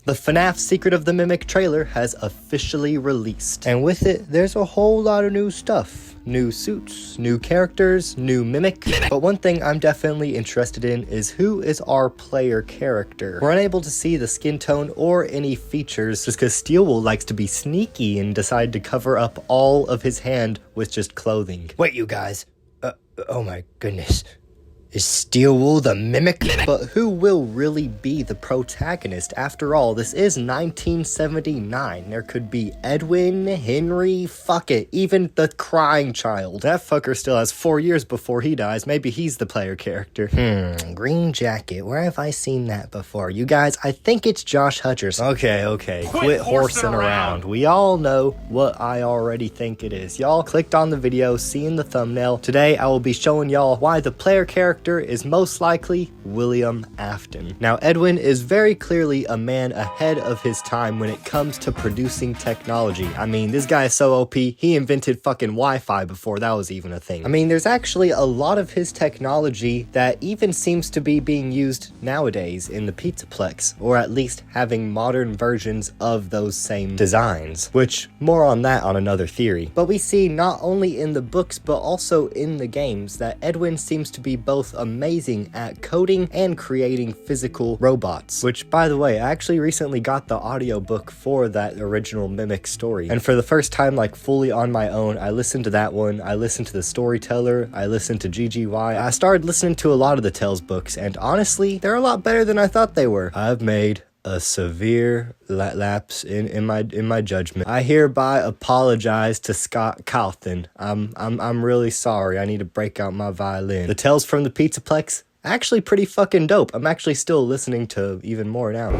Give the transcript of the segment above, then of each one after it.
The Fnaf Secret of the Mimic trailer has officially released, and with it, there's a whole lot of new stuff. New suits, new characters, new Mimic. But one thing I'm definitely interested in is who is our player character. We're unable to see the skin tone or any features just because Steelwool likes to be sneaky and decide to cover up all of his hand with just clothing. Wait, you guys. Oh my goodness. Is Steelwool the Mimic? But who will really be the protagonist? After all, this is 1979. There could be Edwin, Henry, fuck it, even the crying child. That fucker still has 4 years before he dies. Maybe he's the player character. Green jacket. Where have I seen that before? You guys, I think it's Josh Hutcherson. Okay. Quit horsing around. We all know what I already think it is. Y'all clicked on the video, seeing the thumbnail. Today, I will be showing y'all why the player character is most likely William Afton. Now, Edwin is very clearly a man ahead of his time when it comes to producing technology. I mean, this guy is so OP, he invented fucking Wi-Fi before that was even a thing. I mean, there's actually a lot of his technology that even seems to be being used nowadays in the Pizzaplex, or at least having modern versions of those same designs, which more on that on another theory. But we see not only in the books, but also in the games that Edwin seems to be both amazing at coding and creating physical robots, which, by the way, I actually recently got the audiobook for that original Mimic story, and for the first time, like, fully on my own, I listened to that one, I listened to the Storyteller, I listened to GGY, I started listening to a lot of the Tales books, and honestly, they're a lot better than I thought they were. I've made a severe lapse in my judgment. I hereby apologize to Scott Calthin. I'm really sorry. I need to break out my violin. The Tales from the Pizzaplex, actually pretty fucking dope. I'm actually still listening to even more now.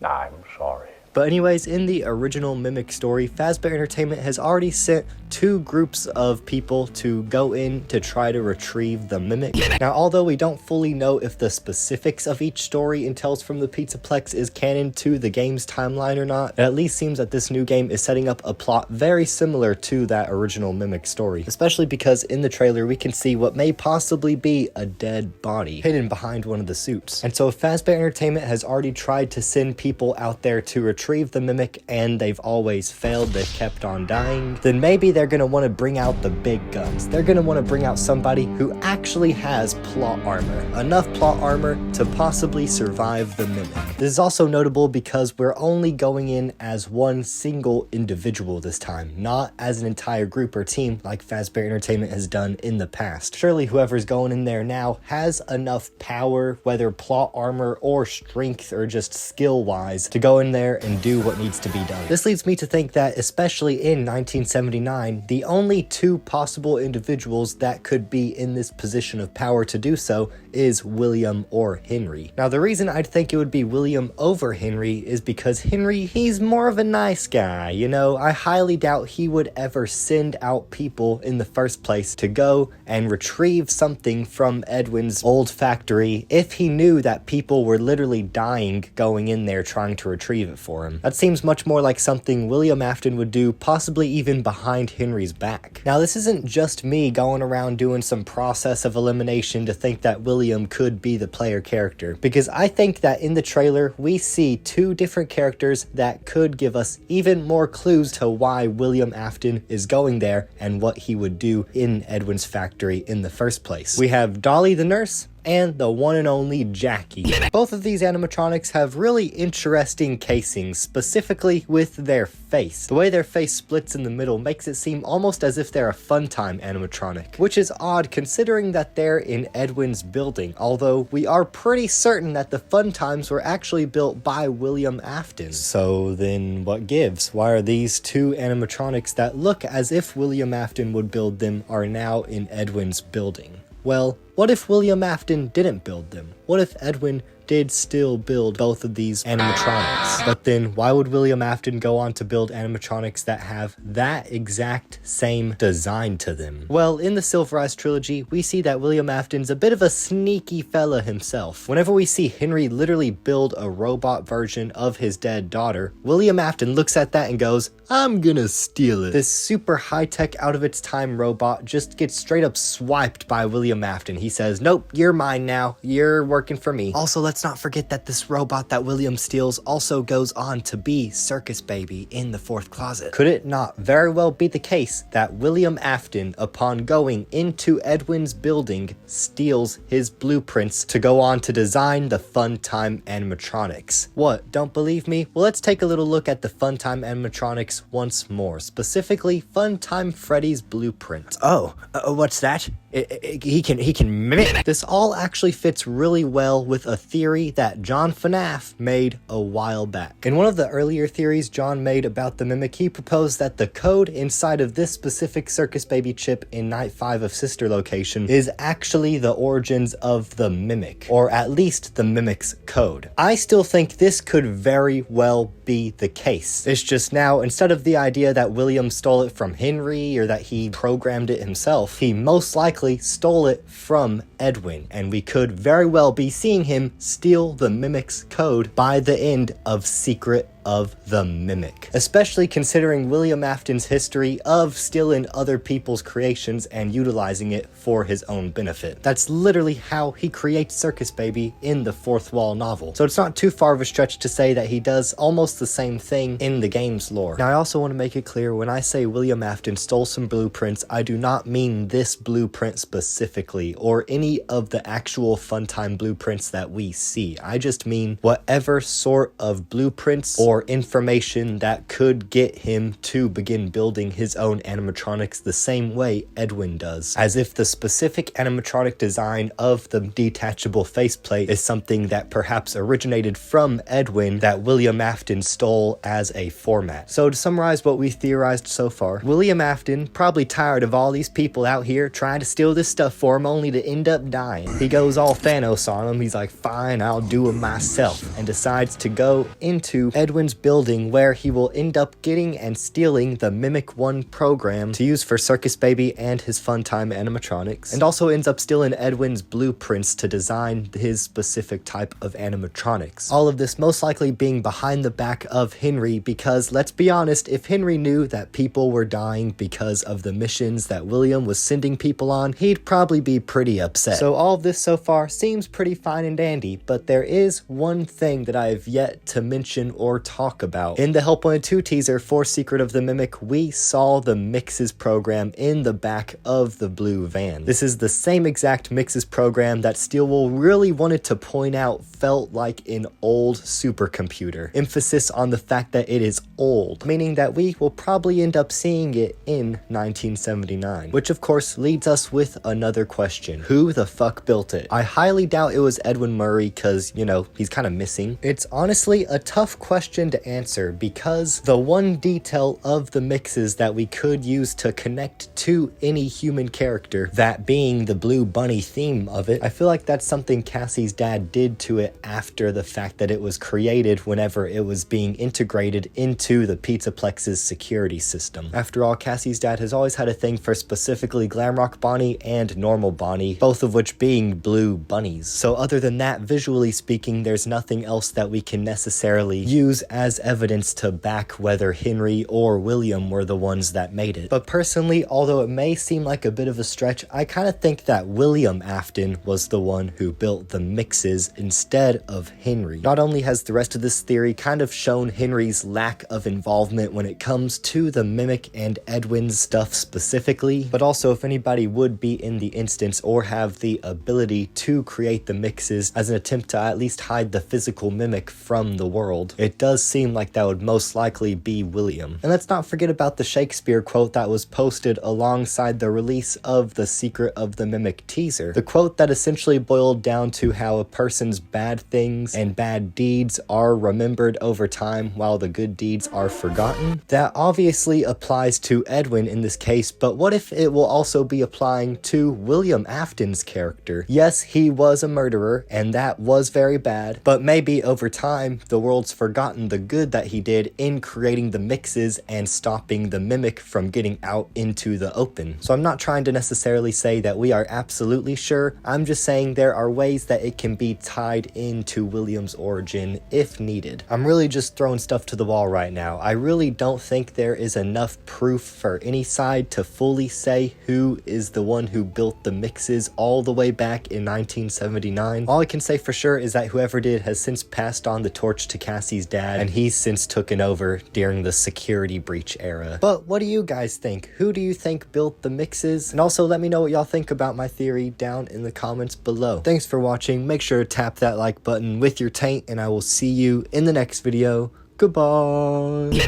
I'm sorry. But anyways, in the original Mimic story, Fazbear Entertainment has already sent 2 groups of people to go in to try to retrieve the Mimic. Now, although we don't fully know if the specifics of each story in Tales from the Pizzaplex is canon to the game's timeline or not, it at least seems that this new game is setting up a plot very similar to that original Mimic story, especially because in the trailer we can see what may possibly be a dead body hidden behind one of the suits. And so if Fazbear Entertainment has already tried to send people out there to retrieve the Mimic and they've always failed, they've kept on dying, then maybe they're going to want to bring out the big guns. They're going to want to bring out somebody who actually has plot armor, enough plot armor to possibly survive the Mimic. This is also notable because we're only going in as one single individual this time, not as an entire group or team like Fazbear Entertainment has done in the past. Surely whoever's going in there now has enough power, whether plot armor or strength or just skill wise, to go in there and do what needs to be done. This leads me to think that, especially in 1979, the only 2 possible individuals that could be in this position of power to do so is William or Henry. Now, the reason I'd think it would be William over Henry is because Henry, he's more of a nice guy, you know? I highly doubt he would ever send out people in the first place to go and retrieve something from Edwin's old factory if he knew that people were literally dying going in there trying to retrieve it for him. That seems much more like something William Afton would do, possibly even behind Henry's back. Now, this isn't just me going around doing some process of elimination to think that William could be the player character, because I think that in the trailer, we see 2 different characters that could give us even more clues to why William Afton is going there and what he would do in Edwin's factory in the first place. We have Dolly the nurse and the one and only Jackie. Both of these animatronics have really interesting casings, specifically with their face. The way their face splits in the middle makes it seem almost as if they're a Funtime animatronic, which is odd considering that they're in Edwin's building, although we are pretty certain that the Funtimes were actually built by William Afton. So then what gives? Why are these 2 animatronics that look as if William Afton would build them are now in Edwin's building? Well, what if William Afton didn't build them? What if Edwin did still build both of these animatronics? But then why would William Afton go on to build animatronics that have that exact same design to them? Well, in the Silver Eyes trilogy, we see that William Afton's a bit of a sneaky fella himself. Whenever we see Henry literally build a robot version of his dead daughter, William Afton looks at that and goes, I'm gonna steal it. This super high-tech, out-of-its-time robot just gets straight up swiped by William Afton. He says, nope, you're mine now. You're working for me. Also, let's let's not forget that this robot that William steals also goes on to be Circus Baby in the fourth closet. Could it not very well be the case that William Afton, upon going into Edwin's building, steals his blueprints to go on to design the Funtime animatronics? What, don't believe me? Well, let's take a little look at the Funtime animatronics once more, specifically Funtime Freddy's blueprint. Oh, what's that? He can mimic. This all actually fits really well with a theory that John Fnaf made a while back. In one of the earlier theories John made about the mimic, he proposed that the code inside of this specific Circus Baby chip in Night 5 of Sister Location is actually the origins of the mimic, or at least the mimic's code. I still think this could very well be the case. It's just now, instead of the idea that William stole it from Henry or that he programmed it himself, he most likely stole it from Edwin, and we could very well be seeing him steal the mimic's code by the end of Secret of the Mimic, especially considering William Afton's history of stealing other people's creations and utilizing it for his own benefit. That's literally how he creates Circus Baby in the Fourth Wall novel, so it's not too far of a stretch to say that he does almost the same thing in the game's lore. Now, I also want to make it clear, when I say William Afton stole some blueprints, I do not mean this blueprint specifically, or any of the actual Funtime blueprints that we see. I just mean whatever sort of blueprints or information that could get him to begin building his own animatronics the same way Edwin does, as if the specific animatronic design of the detachable faceplate is something that perhaps originated from Edwin that William Afton stole as a format. So to summarize what we theorized so far, William Afton, probably tired of all these people out here trying to steal this stuff for him only to end up dying. He goes all Thanos on him. He's like, fine, I'll do it myself, and decides to go into Edwin's building, where he will end up getting and stealing the Mimic 1 program to use for Circus Baby and his Funtime animatronics, and also ends up stealing Edwin's blueprints to design his specific type of animatronics. All of this most likely being behind the back of Henry, because let's be honest, if Henry knew that people were dying because of the missions that William was sending people on, he'd probably be pretty upset. So all of this so far seems pretty fine and dandy, but there is one thing that I have yet to mention or talk about. In the Help Wanted 2 teaser for Secret of the Mimic, we saw the MXES program in the back of the blue van. This is the same exact MXES program that Steelwool really wanted to point out felt like an old supercomputer. Emphasis on the fact that it is old, meaning that we will probably end up seeing it in 1979. Which of course leads us with another question. Who the fuck built it? I highly doubt it was Edwin Murray, cause, you know, he's kind of missing. It's honestly a tough question to answer, because the one detail of the MXES that we could use to connect to any human character, that being the blue bunny theme of it, I feel like that's something Cassie's dad did to it after the fact that it was created whenever it was being integrated into the Pizzaplex's security system. After all, Cassie's dad has always had a thing for specifically Glamrock Bonnie and Normal Bonnie, both of which being blue bunnies. So other than that, visually speaking, there's nothing else that we can necessarily use as evidence to back whether Henry or William were the ones that made it. But personally, although it may seem like a bit of a stretch, I kind of think that William Afton was the one who built the MXES instead of Henry. Not only has the rest of this theory kind of shown Henry's lack of involvement when it comes to the Mimic and Edwin's stuff specifically, but also if anybody would be in the instance or have the ability to create the MXES as an attempt to at least hide the physical Mimic from the world, it does seem like that would most likely be William. And let's not forget about the Shakespeare quote that was posted alongside the release of the Secret of the Mimic teaser. The quote that essentially boiled down to how a person's bad things and bad deeds are remembered over time while the good deeds are forgotten. That obviously applies to Edwin in this case, but what if it will also be applying to William Afton's character? Yes, he was a murderer, and that was very bad, but maybe over time the world's forgotten from the good that he did in creating the mixes and stopping the mimic from getting out into the open. So I'm not trying to necessarily say that we are absolutely sure, I'm just saying there are ways that it can be tied into William's origin if needed. I'm really just throwing stuff to the wall right now. I really don't think there is enough proof for any side to fully say who is the one who built the mixes all the way back in 1979. All I can say for sure is that whoever did has since passed on the torch to Cassie's dad, and he's since taken over during the security breach era. But what do you guys think? Who do you think built the mixes? And also let me know what y'all think about my theory down in the comments below. Thanks for watching. Make sure to tap that like button with your taint, and I will see you in the next video. Goodbye.